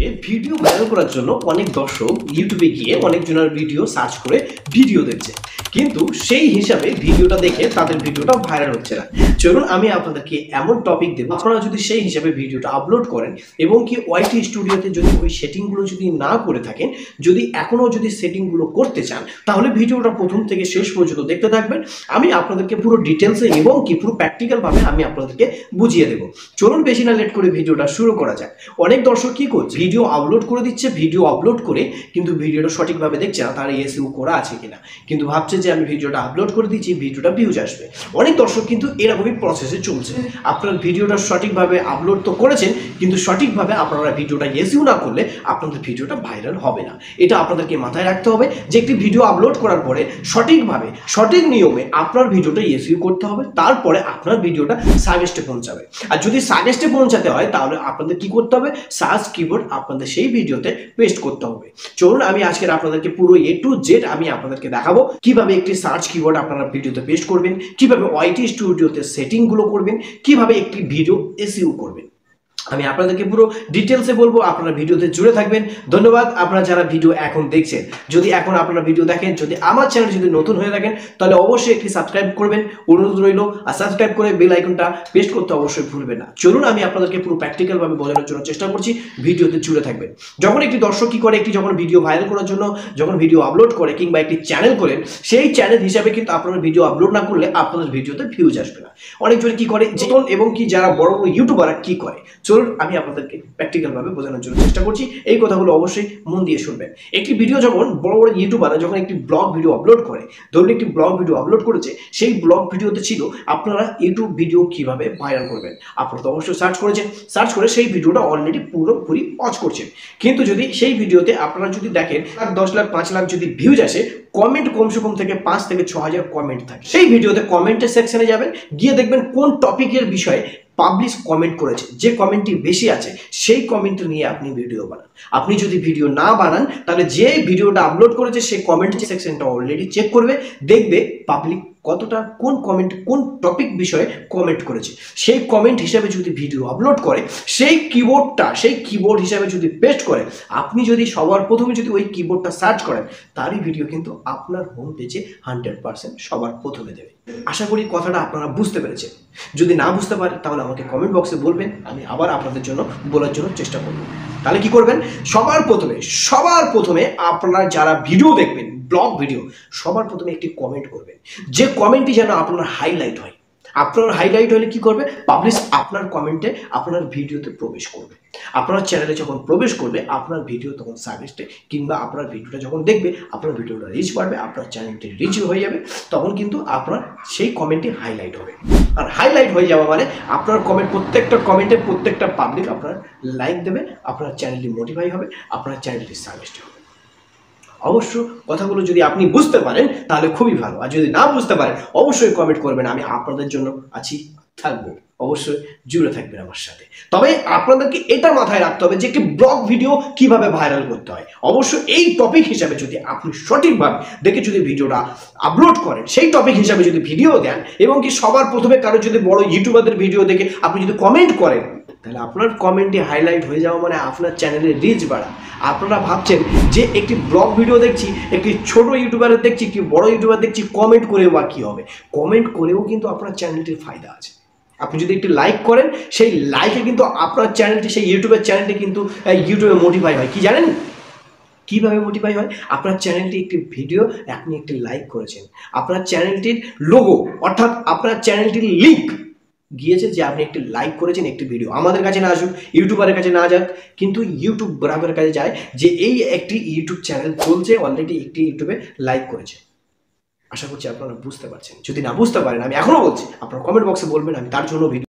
যুগে video viral করার জন্য অনেক দর্শক ইউটিউবে গিয়ে অনেকজনের ভিডিও সার্চ করে ভিডিও দেখছে, কিন্তু সেই হিসাবে ভিডিওটা দেখে তাদের ভিডিওটা ভাইরাল হচ্ছে না। চলুন আমি আপনাদেরকে এমন টপিক দেব, আপনারা যদি সেই হিসাবে ভিডিওটা আপলোড করেন এবং কি ওয়াইটি স্টুডিওতে যদি ওই সেটিংগুলো যদি না করে থাকেন, যদি এখনও যদি সেটিংগুলো করতে চান, তাহলে ভিডিওটা প্রথম থেকে শেষ পর্যন্ত দেখতে থাকবেন। আমি আপনাদেরকে পুরো ডিটেলসে এবং কি পুরো প্র্যাকটিক্যালভাবে আমি আপনাদেরকে বুঝিয়ে দেবো। চলুন বেশি না লেট করে ভিডিওটা শুরু করা যাক। অনেক দর্শক কি করছে, ভিডিও আপলোড করে দিচ্ছে, ভিডিও আপলোড করে কিন্তু ভিডিওটা সঠিকভাবে দেখছে না, তার এসইও করা আছে কিনা, কিন্তু ভাবছে যে আমি ভিডিওটা আপলোড করে দিচ্ছি, ভিডিওটা ভিউজ আসবে। অনেক দর্শক কিন্তু এরকমই প্রসেসে চলছে। আপনার ভিডিওটা সঠিকভাবে আপলোড তো করেছেন, কিন্তু সঠিকভাবে আপনারা ভিডিওটা এসইও না করলে আপনাদের ভিডিওটা ভাইরাল হবে না। এটা আপনাদেরকে মাথায় রাখতে হবে যে একটি ভিডিও আপলোড করার পরে সঠিকভাবে সঠিক নিয়মে আপনার ভিডিওটা এসইও করতে হবে, তারপরে আপনার ভিডিওটা সাজেস্টে পৌঁছাবে। আর যদি সাজেস্টে পৌঁছাতে হয় তাহলে আপনাদের কি করতে হবে, সার্চ কিবোর্ড আপনাদের সেই ভিডিওতে পেস্ট করতে হবে। চলুন আমি আজকের আপনাদেরকে পুরো এ টু জেড আমি আপনাদেরকে দেখাবো কিভাবে একটি সার্চ কিবোর্ড আপনারা ভিডিওতে পেস্ট করবেন, কিভাবে ওয়াইটি স্টুডিওতে সেটিংগুলো করবেন, কিভাবে একটি ভিডিও এসইও করবেন। আমি আপনাদেরকে পুরো ডিটেলসে বলবো, আপনারা ভিডিওতে জুড়ে থাকবেন। ধন্যবাদ আপনারা যারা ভিডিও এখন দেখছেন। যদি এখন আপনারা ভিডিও দেখেন, যদি আমার চ্যানেল যদি নতুন হয়ে থাকেন, তাহলে অবশ্যই একটি সাবস্ক্রাইব করবেন, অনুরোধ রইল। আর সাবস্ক্রাইব করে বেল আইকনটা পেস্ট করতে অবশ্যই ভুলবেন না। চলুন আমি আপনাদেরকে পুরো প্র্যাকটিক্যালভাবে বোঝানোর জন্য চেষ্টা করছি, ভিডিওতে জুড়ে থাকবেন। যখন একটি দর্শক কি করে, একটি যখন ভিডিও ভাইরাল করার জন্য যখন ভিডিও আপলোড করে কিংবা একটি চ্যানেল করেন, সেই চ্যানেল হিসাবে কিন্তু আপনারা ভিডিও আপলোড না করলে আপনাদের ভিডিওতে ভিউজ আসবে না। অনেকজন কি করে, যেমন এবং কি যারা বড় বড় ইউটিউবাররা কি করে, চলুন আমি আপনাদেরকে প্র্যাকটিক্যাল ভাবে বোঝানোর জন্য চেষ্টা করছি। এই কথাগুলো অবশ্যই মন দিয়ে শুনবেন। একটি ভিডিও যখন বড় বড় ইউটিউবাররা যখন একটি ব্লগ ভিডিও আপলোড করে, ধরুন একটি ব্লগ ভিডিও আপলোড করেছে, সেই ব্লগ ভিডিওতে ছিল আপনারা ইউটিউব ভিডিও কিভাবে ভাইরাল করবেন। আপনারা তো অবশ্যই সার্চ করেছেন, সার্চ করে সেই ভিডিওটা অলরেডি পুরোপুরি ওয়াচ করছেন, কিন্তু যদি সেই ভিডিওতে আপনারা যদি দেখেন 10 লাখ 5 লাখ যদি ভিউজ আসে, কমেন্ট কমসে কম থেকে 5 থেকে 6,000 কমেন্ট থাকে। সেই ভিডিওতে কমেন্টের সেকশনে যাবেন, গিয়ে দেখবেন কোন টপিকের বিষয়ে পাবলিশ কমেন্ট করেছে, যে কমেন্টটি বেশি আছে সেই কমেন্ট নিয়ে আপনি ভিডিও বানান। আপনি যদি ভিডিও না বানান, তাহলে যে ভিডিওটা আপলোড করেছে সেই কমেন্ট সেকশনটা অলরেডি চেক করবে, দেখবে পাবলিক কতটা কোন কমেন্ট কোন টপিক বিষয়ে কমেন্ট করেছে। সেই কমেন্ট হিসাবে যদি ভিডিও আপলোড করে, সেই কিবোর্ড হিসাবে যদি পেস্ট করে, আপনি যদি সবার প্রথমে যদি ওই কিবোর্ডটা সার্চ করেন, তারই ভিডিও কিন্তু আপনার হোম পেজে 100% সবার প্রথমে দেবে। আশা করি কথাটা আপনারা বুঝতে পেরেছেন। যদি না বুঝতে পারেন তাহলে আমাকে কমেন্ট বক্সে বলবেন, আমি আবার আপনাদের জন্য বলার জন্য চেষ্টা করব। তাহলে কি করবেন, সবার প্রথমে আপনারা যারা ভিডিও দেখবেন, ব্লগ ভিডিও, সবার প্রথমে একটি কমেন্ট করবেন, যে কমেন্টটি যেন আপনার হাইলাইট হয়। আপনার হাইলাইট হলে কি করবে, পাবলিশ আপনার কমেন্টে আপনার ভিডিওতে প্রবেশ করবে। আপনার চ্যানেলে যখন প্রবেশ করবে, আপনার ভিডিও তখন সাজেস্টে কিংবা আপনার ভিডিওটা যখন দেখবে, আপনার ভিডিওটা রিচ বাড়বে, আপনার চ্যানেলটি রিচ হয়ে যাবে, তখন কিন্তু আপনার সেই কমেন্টটি হাইলাইট হবে। আর হাইলাইট হয়ে যাওয়া মানে আপনার কমেন্ট, প্রত্যেকটা কমেন্টে প্রত্যেকটা পাবলিক আপনার লাইক দেবে, আপনার চ্যানেলটি মোটিফাই হবে, আপনার চ্যানেলটি সাজেস্ট হবে। অবশ্য কথাগুলো যদি আপনি বুঝতে পারেন তাহলে খুবই ভালো, আর যদি না বুঝতে পারেন অবশ্যই কমেন্ট করবেন, আমি আপনাদের জন্য আছি, থাকবো, অবশ্যই জুড়ে থাকবেন আমার সাথে। তবে আপনাদেরকে এটা মাথায় রাখতে হবে যে একটি ব্লগ ভিডিও কিভাবে ভাইরাল করতে হয়। অবশ্যই এই টপিক হিসাবে যদি আপনি সঠিকভাবে দেখে যদি ভিডিওটা আপলোড করেন, সেই টপিক হিসাবে যদি ভিডিও দেন এবং কি সবার প্রথমে কারো যদি বড় ইউটিউবারদের ভিডিও দেখে আপনি যদি কমেন্ট করেন, তাহলে আপনার কমেন্টটি হাইলাইট হয়ে যাওয়া মানে আপনার চ্যানেলের রিচ বাড়া। আপনারা ভাবছেন যে একটি ব্লগ ভিডিও দেখছি, একটি ছোট ইউটিউবারের দেখছি, একটি বড় ইউটিউবার দেখছি, কমেন্ট করেও বা কী হবে, কমেন্ট করেও কিন্তু আপনার চ্যানেলটির ফায়দা আছে। আপনি যদি একটি লাইক করেন, সেই লাইকে কিন্তু আপনার চ্যানেলটি, সেই ইউটিউবের চ্যানেলটি কিন্তু ইউটিউবে মোটিফাই হয়। কি জানেন কিভাবে মোটিফাই হয়? আপনার চ্যানেলটি একটি ভিডিও, আপনি একটি লাইক করেছেন, আপনার চ্যানেলটির লোগো অর্থাৎ আপনার চ্যানেলটির লিঙ্ক গিয়েছে যে আপনি একটি লাইক করেছেন, একটি ভিডিও আমাদের কাছে না আসুক, ইউটিউবারের কাছে না যাক, কিন্তু ইউটিউব ব্রাউজারের কাছে যায় যে এই একটি ইউটিউব চ্যানেল চলছে, অলরেডি একটি ইউটিউবে লাইক করেছে। আশা করছি আপনারা বুঝতে পারছেন। যদি না বুঝতে পারেন, আমি এখনো বলছি, আপনারা কমেন্ট বক্সে বলবেন, আমি তার জন্য ভিডিও